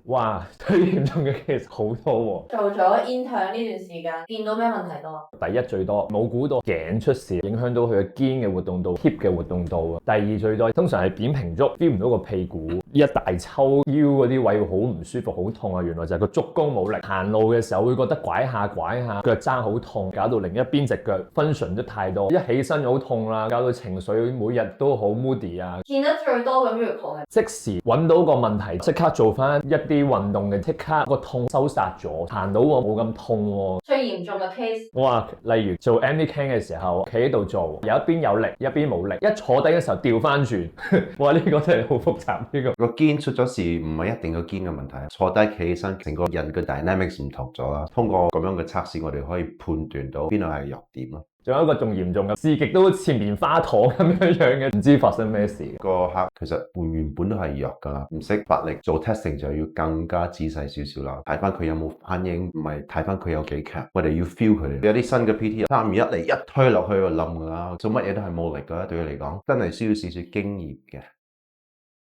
哇，最嚴重嘅 case 好多做咗 intern 呢段時間，見到咩問題多？第一最多冇估到頸出事，影響到佢嘅肩嘅活動度、hip 嘅活動度。第二最多通常係扁平足，feel 唔到個屁股，一大抽腰嗰啲位會好唔舒服、好痛啊！原來就係個足弓冇力，行路嘅時候會覺得拐下拐下，腳踭好痛，搞到另一邊隻腳 function 得太多，一起身就好痛啦，搞到情緒每日都好 moody 啊！見得最多嘅 miracle 係即時揾到個問題，即刻做翻一啲運動嘅，即刻個痛收窄咗，行到我冇咁痛喎。最嚴重嘅 case，我話例如做 MD Can 嘅時候，企喺度做，有一邊有力，一邊冇力，一坐低嘅時候調翻轉，哇！呢個真係好複雜呢個。個肩出咗事唔係一定個肩嘅問題，坐低企起身，成個人嘅 dynamics 唔同咗啦。通過咁樣嘅測試，我哋可以判斷到邊度係弱點咯。仲有一個仲嚴重嘅，試極都好似棉花糖咁樣樣嘅，唔知發生咩事。個客其實原本都係弱㗎，唔識發力，做 testing 就要更加仔細少少啦，睇翻佢有冇反應，唔係睇翻佢有幾強。我哋要 feel 佢哋。有啲新嘅 PT 3、2、1嚟一推落去就冧㗎啦，做乜嘢都係冇力㗎，對佢嚟講真係需要少少經驗嘅。